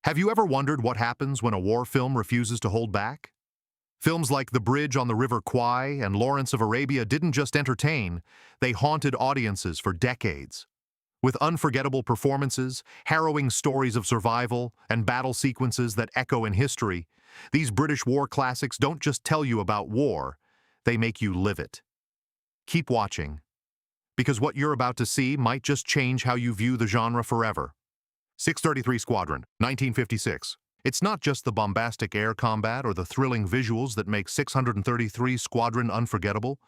Have you ever wondered what happens when a war film refuses to hold back? Films like The Bridge on the River Kwai and Lawrence of Arabia didn't just entertain, they haunted audiences for decades. With unforgettable performances, harrowing stories of survival, and battle sequences that echo in history, these British war classics don't just tell you about war, they make you live it. Keep watching, because what you're about to see might just change how you view the genre forever. 633 Squadron, 1956. It's not just the bombastic air combat or the thrilling visuals that make 633 Squadron unforgettable,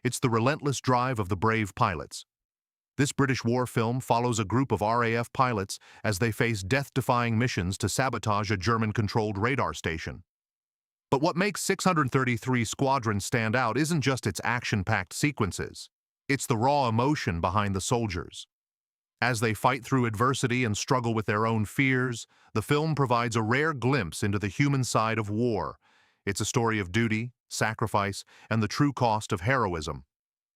it's the relentless drive of the brave pilots. This British war film follows a group of RAF pilots as they face death-defying missions to sabotage a German-controlled radar station. But what makes 633 Squadron stand out isn't just its action-packed sequences. It's the raw emotion behind the soldiers. As they fight through adversity and struggle with their own fears, the film provides a rare glimpse into the human side of war. It's a story of duty, sacrifice, and the true cost of heroism.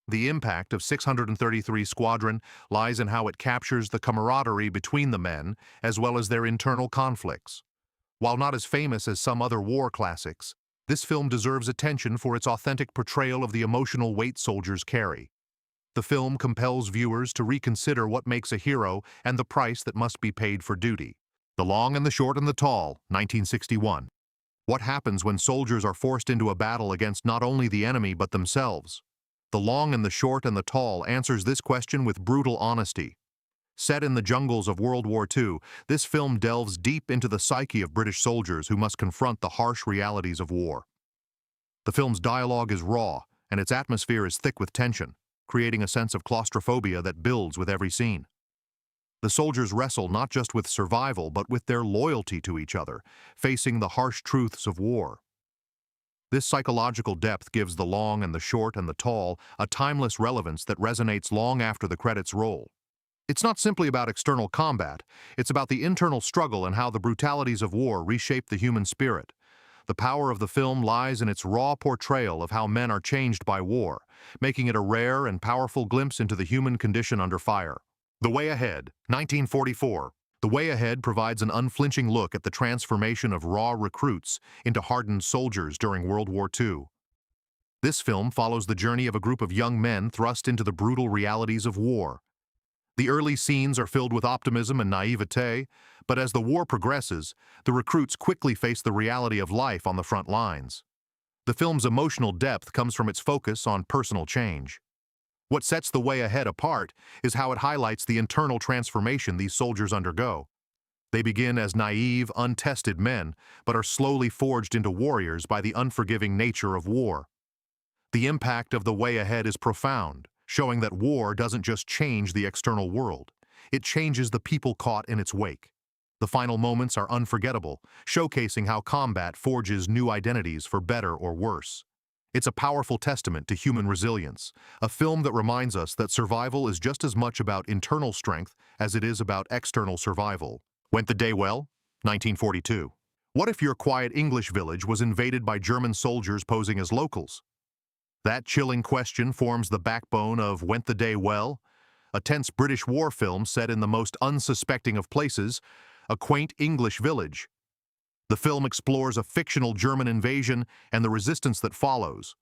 The impact of 633 Squadron lies in how it captures the camaraderie between the men, as well as their internal conflicts. While not as famous as some other war classics, this film deserves attention for its authentic portrayal of the emotional weight soldiers carry. The film compels viewers to reconsider what makes a hero and the price that must be paid for duty. The Long and the Short and the Tall, 1961. What happens when soldiers are forced into a battle against not only the enemy but themselves? The Long and the Short and the Tall answers this question with brutal honesty. Set in the jungles of World War II, this film delves deep into the psyche of British soldiers who must confront the harsh realities of war. The film's dialogue is raw, and its atmosphere is thick with tension, creating a sense of claustrophobia that builds with every scene. The soldiers wrestle not just with survival, but with their loyalty to each other, facing the harsh truths of war. This psychological depth gives The Long and the Short and the Tall a timeless relevance that resonates long after the credits roll. It's not simply about external combat, it's about the internal struggle and how the brutalities of war reshape the human spirit. The power of the film lies in its raw portrayal of how men are changed by war, making it a rare and powerful glimpse into the human condition under fire. The Way Ahead, 1944. The Way Ahead provides an unflinching look at the transformation of raw recruits into hardened soldiers during World War II. This film follows the journey of a group of young men thrust into the brutal realities of war. The early scenes are filled with optimism and naivete, but as the war progresses, the recruits quickly face the reality of life on the front lines. The film's emotional depth comes from its focus on personal change. What sets The Way Ahead apart is how it highlights the internal transformation these soldiers undergo. They begin as naive, untested men, but are slowly forged into warriors by the unforgiving nature of war. The impact of The Way Ahead is profound, showing that war doesn't just change the external world, it changes the people caught in its wake. The final moments are unforgettable, showcasing how combat forges new identities for better or worse. It's a powerful testament to human resilience, a film that reminds us that survival is just as much about internal strength as it is about external survival. Went the Day Well? 1942. What if your quiet English village was invaded by German soldiers posing as locals? That chilling question forms the backbone of Went the Day Well? A tense British war film set in the most unsuspecting of places, a quaint English village. The film explores a fictional German invasion and the resistance that follows.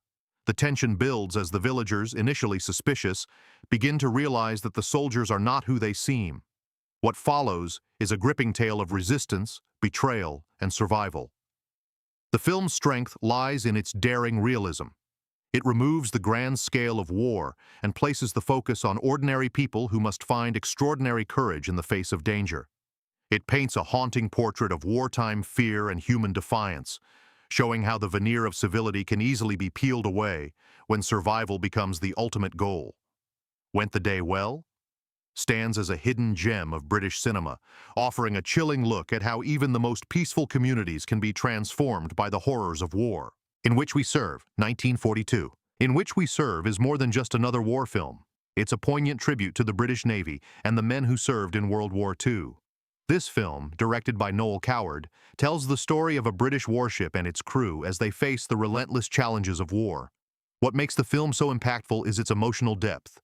The tension builds as the villagers, initially suspicious, begin to realize that the soldiers are not who they seem. What follows is a gripping tale of resistance, betrayal, and survival. The film's strength lies in its daring realism. It removes the grand scale of war and places the focus on ordinary people who must find extraordinary courage in the face of danger. It paints a haunting portrait of wartime fear and human defiance, showing how the veneer of civility can easily be peeled away when survival becomes the ultimate goal. Went the Day Well? Stands as a hidden gem of British cinema, offering a chilling look at how even the most peaceful communities can be transformed by the horrors of war. In Which We Serve, 1942. In Which We Serve is more than just another war film. It's a poignant tribute to the British Navy and the men who served in World War II. This film, directed by Noel Coward, tells the story of a British warship and its crew as they face the relentless challenges of war. What makes the film so impactful is its emotional depth.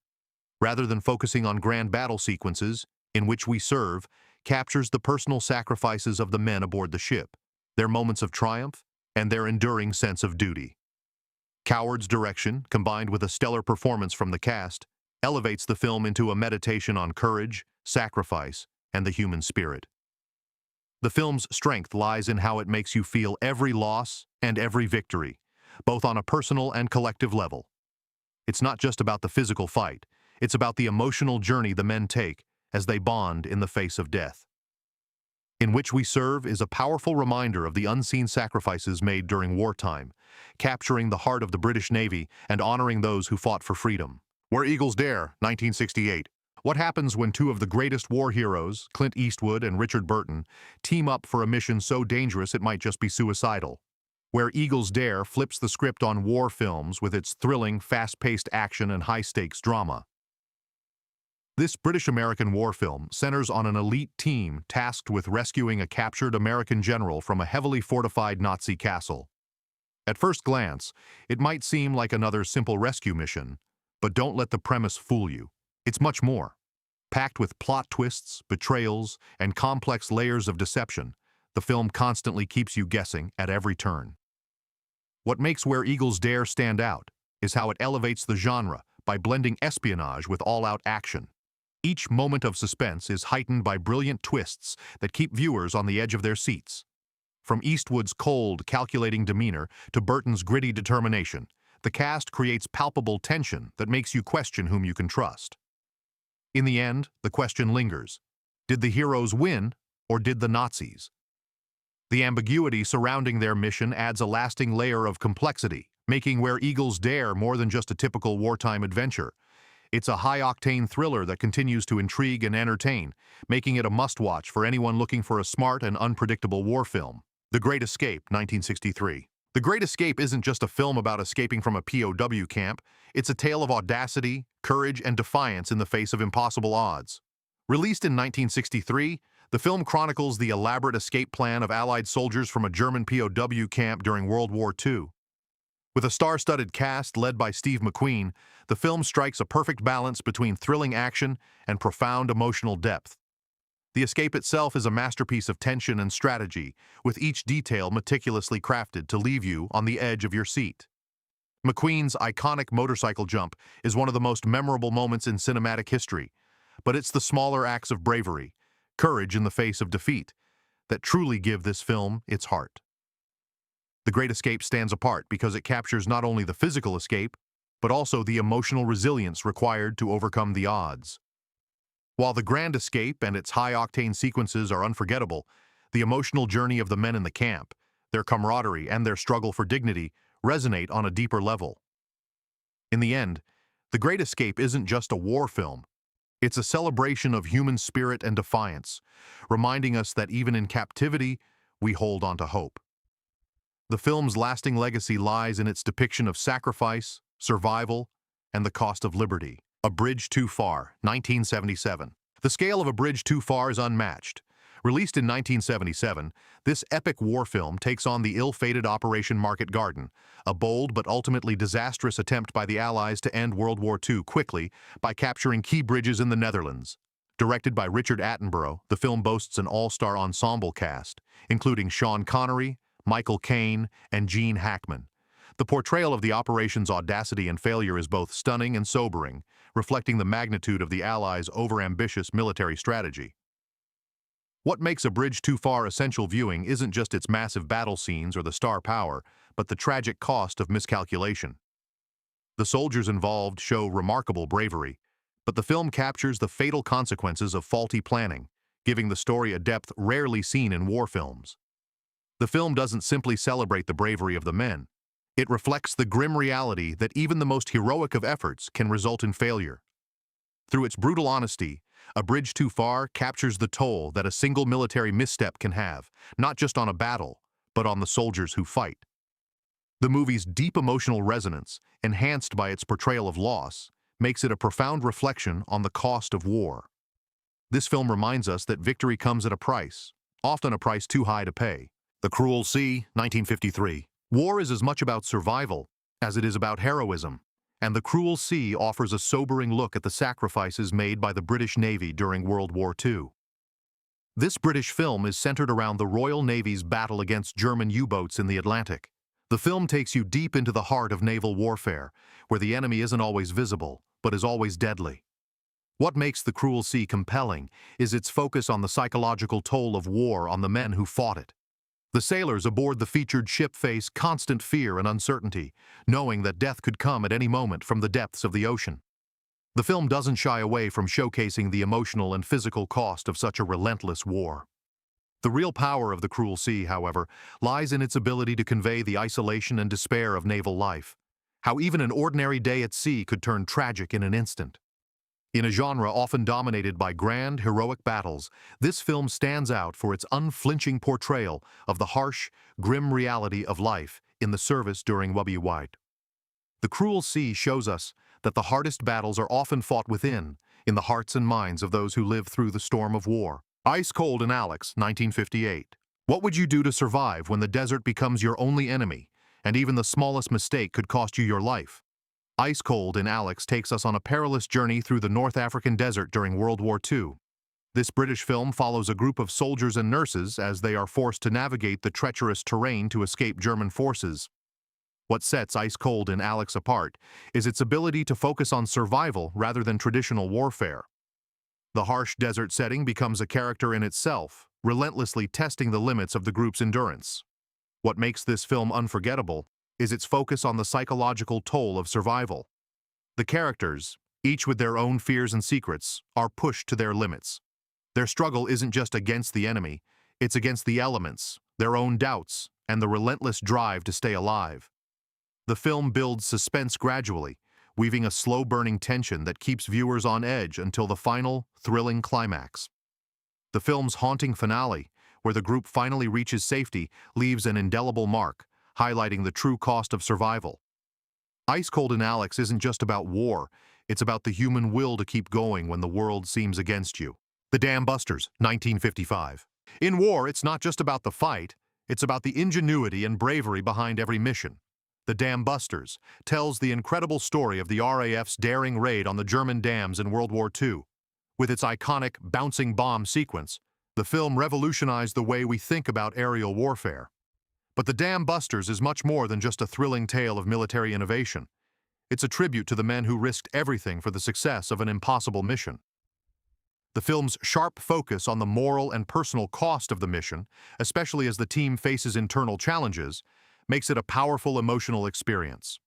Rather than focusing on grand battle sequences, In Which We Serve captures the personal sacrifices of the men aboard the ship, their moments of triumph, and their enduring sense of duty. Coward's direction, combined with a stellar performance from the cast, elevates the film into a meditation on courage, sacrifice, and the human spirit. The film's strength lies in how it makes you feel every loss and every victory, both on a personal and collective level. It's not just about the physical fight, it's about the emotional journey the men take as they bond in the face of death. In Which We Serve is a powerful reminder of the unseen sacrifices made during wartime, capturing the heart of the British Navy and honoring those who fought for freedom. Where Eagles Dare, 1968. What happens when two of the greatest war heroes, Clint Eastwood and Richard Burton, team up for a mission so dangerous it might just be suicidal? Where Eagles Dare flips the script on war films with its thrilling, fast-paced action and high-stakes drama. This British-American war film centers on an elite team tasked with rescuing a captured American general from a heavily fortified Nazi castle. At first glance, it might seem like another simple rescue mission, but don't let the premise fool you. It's much more. Packed with plot twists, betrayals, and complex layers of deception, the film constantly keeps you guessing at every turn. What makes Where Eagles Dare stand out is how it elevates the genre by blending espionage with all-out action. Each moment of suspense is heightened by brilliant twists that keep viewers on the edge of their seats. From Eastwood's cold, calculating demeanor to Burton's gritty determination, the cast creates palpable tension that makes you question whom you can trust. In the end, the question lingers. Did the heroes win, or did the Nazis? The ambiguity surrounding their mission adds a lasting layer of complexity, making Where Eagles Dare more than just a typical wartime adventure. It's a high-octane thriller that continues to intrigue and entertain, making it a must-watch for anyone looking for a smart and unpredictable war film. The Great Escape, 1963. The Great Escape isn't just a film about escaping from a POW camp, it's a tale of audacity, courage, and defiance in the face of impossible odds. Released in 1963, the film chronicles the elaborate escape plan of Allied soldiers from a German POW camp during World War II. With a star-studded cast led by Steve McQueen, the film strikes a perfect balance between thrilling action and profound emotional depth. The escape itself is a masterpiece of tension and strategy, with each detail meticulously crafted to leave you on the edge of your seat. McQueen's iconic motorcycle jump is one of the most memorable moments in cinematic history, but it's the smaller acts of bravery, courage in the face of defeat, that truly give this film its heart. The Great Escape stands apart because it captures not only the physical escape, but also the emotional resilience required to overcome the odds. While The Grand Escape and its high-octane sequences are unforgettable, the emotional journey of the men in the camp, their camaraderie, and their struggle for dignity resonate on a deeper level. In the end, The Great Escape isn't just a war film. It's a celebration of human spirit and defiance, reminding us that even in captivity, we hold on to hope. The film's lasting legacy lies in its depiction of sacrifice, survival, and the cost of liberty. A Bridge Too Far, 1977. The scale of A Bridge Too Far is unmatched. Released in 1977, this epic war film takes on the ill-fated Operation Market Garden, a bold but ultimately disastrous attempt by the Allies to end World War II quickly by capturing key bridges in the Netherlands. Directed by Richard Attenborough, the film boasts an all-star ensemble cast, including Sean Connery, Michael Caine, and Gene Hackman. The portrayal of the operation's audacity and failure is both stunning and sobering, reflecting the magnitude of the Allies' overambitious military strategy. What makes A Bridge Too Far essential viewing isn't just its massive battle scenes or the star power, but the tragic cost of miscalculation. The soldiers involved show remarkable bravery, but the film captures the fatal consequences of faulty planning, giving the story a depth rarely seen in war films. The film doesn't simply celebrate the bravery of the men. It reflects the grim reality that even the most heroic of efforts can result in failure. Through its brutal honesty, A Bridge Too Far captures the toll that a single military misstep can have, not just on a battle, but on the soldiers who fight. The movie's deep emotional resonance, enhanced by its portrayal of loss, makes it a profound reflection on the cost of war. This film reminds us that victory comes at a price, often a price too high to pay. The Cruel Sea, 1953. War is as much about survival as it is about heroism, and The Cruel Sea offers a sobering look at the sacrifices made by the British Navy during World War II. This British film is centered around the Royal Navy's battle against German U-boats in the Atlantic. The film takes you deep into the heart of naval warfare, where the enemy isn't always visible, but is always deadly. What makes The Cruel Sea compelling is its focus on the psychological toll of war on the men who fought it. The sailors aboard the featured ship face constant fear and uncertainty, knowing that death could come at any moment from the depths of the ocean. The film doesn't shy away from showcasing the emotional and physical cost of such a relentless war. The real power of The Cruel Sea, however, lies in its ability to convey the isolation and despair of naval life, how even an ordinary day at sea could turn tragic in an instant. In a genre often dominated by grand, heroic battles, this film stands out for its unflinching portrayal of the harsh, grim reality of life in the service during WWII. The Cruel Sea shows us that the hardest battles are often fought within, in the hearts and minds of those who live through the storm of war. Ice Cold in Alex, 1958. What would you do to survive when the desert becomes your only enemy, and even the smallest mistake could cost you your life? Ice Cold in Alex takes us on a perilous journey through the North African desert during World War II. This British film follows a group of soldiers and nurses as they are forced to navigate the treacherous terrain to escape German forces. What sets Ice Cold in Alex apart is its ability to focus on survival rather than traditional warfare. The harsh desert setting becomes a character in itself, relentlessly testing the limits of the group's endurance. What makes this film unforgettable is its focus on the psychological toll of survival. The characters, each with their own fears and secrets, are pushed to their limits. Their struggle isn't just against the enemy, it's against the elements, their own doubts, and the relentless drive to stay alive. The film builds suspense gradually, weaving a slow-burning tension that keeps viewers on edge until the final, thrilling climax. The film's haunting finale, where the group finally reaches safety, leaves an indelible mark, highlighting the true cost of survival. Ice Cold in Alex isn't just about war, it's about the human will to keep going when the world seems against you. The Dam Busters, 1955. In war, it's not just about the fight, it's about the ingenuity and bravery behind every mission. The Dam Busters tells the incredible story of the RAF's daring raid on the German dams in World War II. With its iconic bouncing bomb sequence, the film revolutionized the way we think about aerial warfare. But The Dam Busters is much more than just a thrilling tale of military innovation. It's a tribute to the men who risked everything for the success of an impossible mission. The film's sharp focus on the moral and personal cost of the mission, especially as the team faces internal challenges, makes it a powerful emotional experience.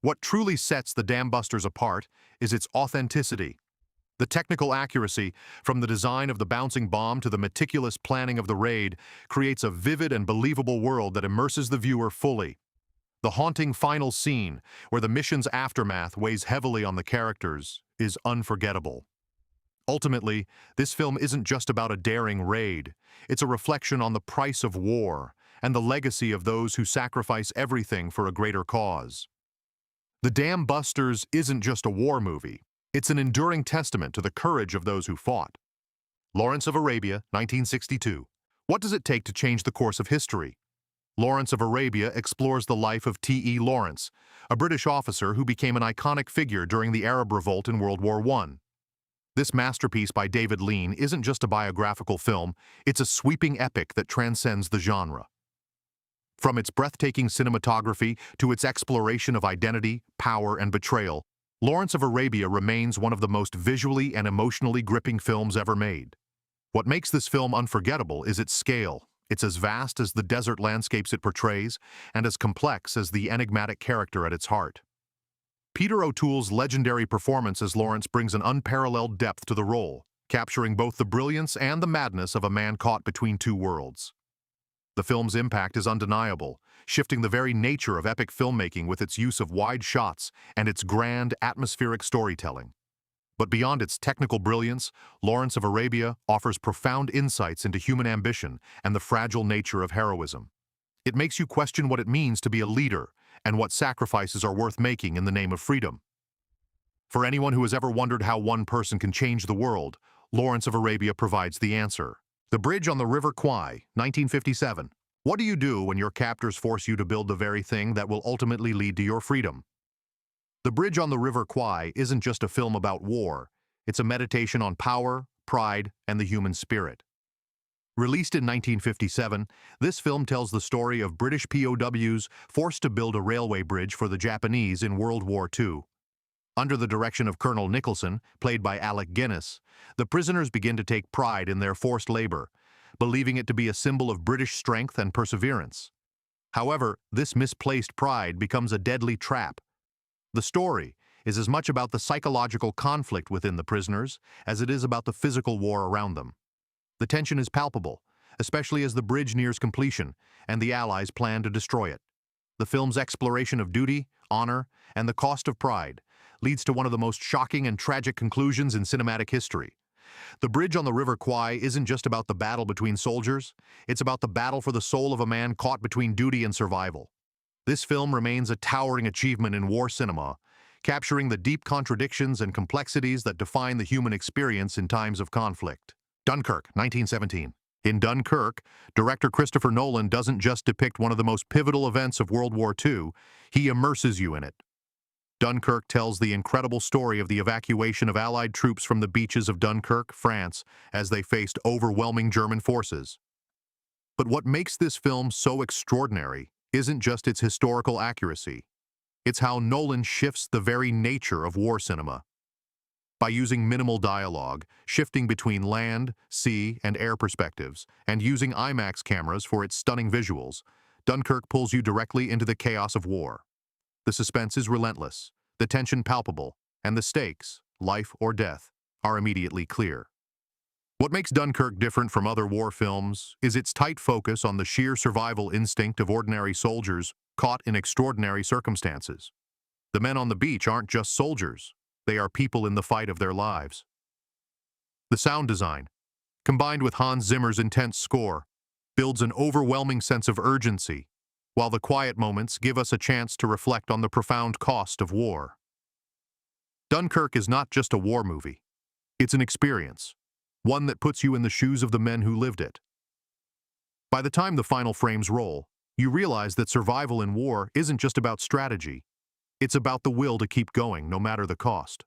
What truly sets The Dam Busters apart is its authenticity. The technical accuracy, from the design of the bouncing bomb to the meticulous planning of the raid, creates a vivid and believable world that immerses the viewer fully. The haunting final scene, where the mission's aftermath weighs heavily on the characters, is unforgettable. Ultimately, this film isn't just about a daring raid. It's a reflection on the price of war and the legacy of those who sacrifice everything for a greater cause. The Dam Busters isn't just a war movie. It's an enduring testament to the courage of those who fought. Lawrence of Arabia, 1962. What does it take to change the course of history? Lawrence of Arabia explores the life of T.E. Lawrence, a British officer who became an iconic figure during the Arab Revolt in World War I. This masterpiece by David Lean isn't just a biographical film, it's a sweeping epic that transcends the genre. From its breathtaking cinematography to its exploration of identity, power, and betrayal, Lawrence of Arabia remains one of the most visually and emotionally gripping films ever made. What makes this film unforgettable is its scale. It's as vast as the desert landscapes it portrays, and as complex as the enigmatic character at its heart. Peter O'Toole's legendary performance as Lawrence brings an unparalleled depth to the role, capturing both the brilliance and the madness of a man caught between two worlds. The film's impact is undeniable, shifting the very nature of epic filmmaking with its use of wide shots and its grand, atmospheric storytelling. But beyond its technical brilliance, Lawrence of Arabia offers profound insights into human ambition and the fragile nature of heroism. It makes you question what it means to be a leader and what sacrifices are worth making in the name of freedom. For anyone who has ever wondered how one person can change the world, Lawrence of Arabia provides the answer. The Bridge on the River Kwai, 1957. What do you do when your captors force you to build the very thing that will ultimately lead to your freedom? The Bridge on the River Kwai isn't just a film about war, it's a meditation on power, pride, and the human spirit. Released in 1957, this film tells the story of British POWs forced to build a railway bridge for the Japanese in World War II. Under the direction of Colonel Nicholson, played by Alec Guinness, the prisoners begin to take pride in their forced labor, believing it to be a symbol of British strength and perseverance. However, this misplaced pride becomes a deadly trap. The story is as much about the psychological conflict within the prisoners as it is about the physical war around them. The tension is palpable, especially as the bridge nears completion and the Allies plan to destroy it. The film's exploration of duty, honor, and the cost of pride leads to one of the most shocking and tragic conclusions in cinematic history. The bridge on the River Kwai isn't just about the battle between soldiers, it's about the battle for the soul of a man caught between duty and survival. This film remains a towering achievement in war cinema, capturing the deep contradictions and complexities that define the human experience in times of conflict. Dunkirk, 1917. In Dunkirk, director Christopher Nolan doesn't just depict one of the most pivotal events of World War II, he immerses you in it. Dunkirk tells the incredible story of the evacuation of Allied troops from the beaches of Dunkirk, France, as they faced overwhelming German forces. But what makes this film so extraordinary isn't just its historical accuracy. It's how Nolan shifts the very nature of war cinema. By using minimal dialogue, shifting between land, sea, and air perspectives, and using IMAX cameras for its stunning visuals, Dunkirk pulls you directly into the chaos of war. The suspense is relentless, the tension palpable, and the stakes, life or death, are immediately clear. What makes Dunkirk different from other war films is its tight focus on the sheer survival instinct of ordinary soldiers caught in extraordinary circumstances. The men on the beach aren't just soldiers. They are people in the fight of their lives. The sound design, combined with Hans Zimmer's intense score, builds an overwhelming sense of urgency, while the quiet moments give us a chance to reflect on the profound cost of war. Dunkirk is not just a war movie. It's an experience, one that puts you in the shoes of the men who lived it. By the time the final frames roll, you realize that survival in war isn't just about strategy. It's about the will to keep going, no matter the cost.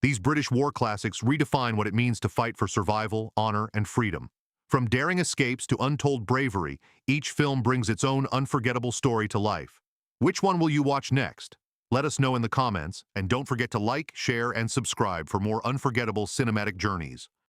These British war classics redefine what it means to fight for survival, honor, and freedom. From daring escapes to untold bravery, each film brings its own unforgettable story to life. Which one will you watch next? Let us know in the comments, and don't forget to like, share, and subscribe for more unforgettable cinematic journeys.